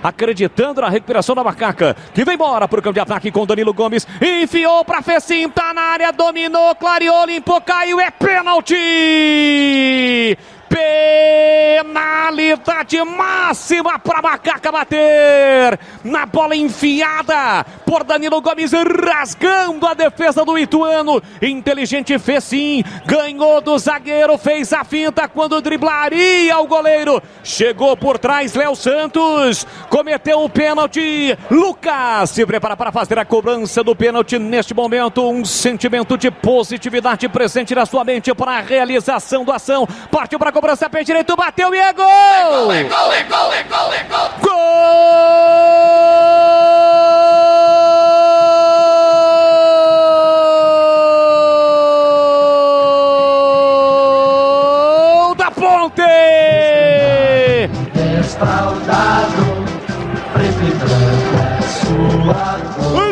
acreditando na recuperação da Macaca, que vem embora pro campo de ataque com Danilo Gomes, enfiou pra Fecim, tá na área, dominou, clareou, limpou, caiu, é pênalti! Penalidade máxima para Macaca bater na bola enfiada por Danilo Gomes, rasgando a defesa do Ituano. Inteligente fez sim, ganhou do zagueiro, fez a finta quando driblaria o goleiro. Chegou por trás Léo Santos, cometeu o pênalti. Lucas se prepara para fazer a cobrança do pênalti neste momento. Um sentimento de positividade presente na sua mente para a realização da ação. Partiu para a cobrança, pé direito, bateu e é gol! É gol, é gol, é gol, é gol! Gol da Ponte! Desfraldado, preto e branco é sua cor.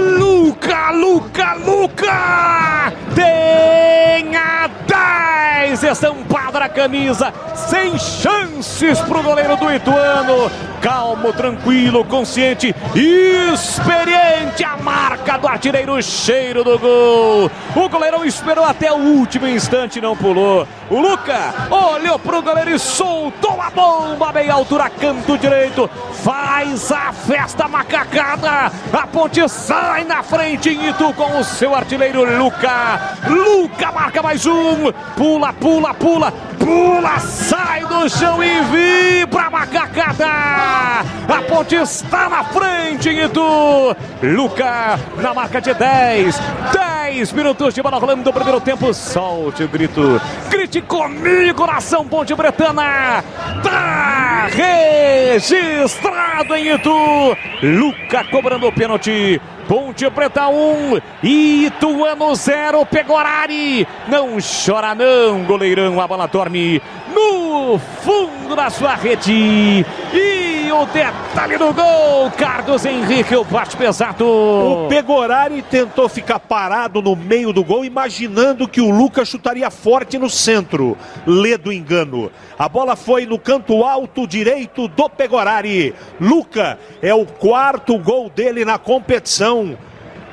Luca! Tem a 10 estampada na camisa, sem chances pro goleiro do Ituano. Calmo, tranquilo, consciente, experiente, a marca do artilheiro, cheiro do gol. O goleirão esperou até o último instante, não pulou. O Luca olhou pro goleiro e soltou a bomba, meia altura, canto direito. Faz a festa macacada. A Ponte sai na frente em Itu com o seu artilheiro Luca. Luca marca mais um. Pula, sai do chão e vibra a macacada. A Ponte está na frente em Itu. Luca na marca de 10 minutos de bola rolando do primeiro tempo. Solte o grito. Grite comigo, nação Ponte Bretana. Tá registrado em Itu. Luca cobrando o pênalti. Ponte Preta 1, Ituano 0, Pegorari. Não chora não, goleirão. A bola dorme no fundo da sua rede. E o detalhe do gol, Carlos Henrique, o bate pesado. O Pegorari tentou ficar parado no meio do gol, imaginando que o Lucas chutaria forte no centro. Lê do engano. A bola foi no canto alto direito do Pegorari. Luca é o quarto gol dele na competição.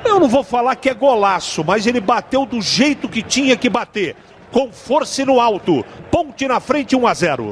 Eu não vou falar que é golaço, mas ele bateu do jeito que tinha que bater. Com força e no alto. Ponte na frente, 1-0.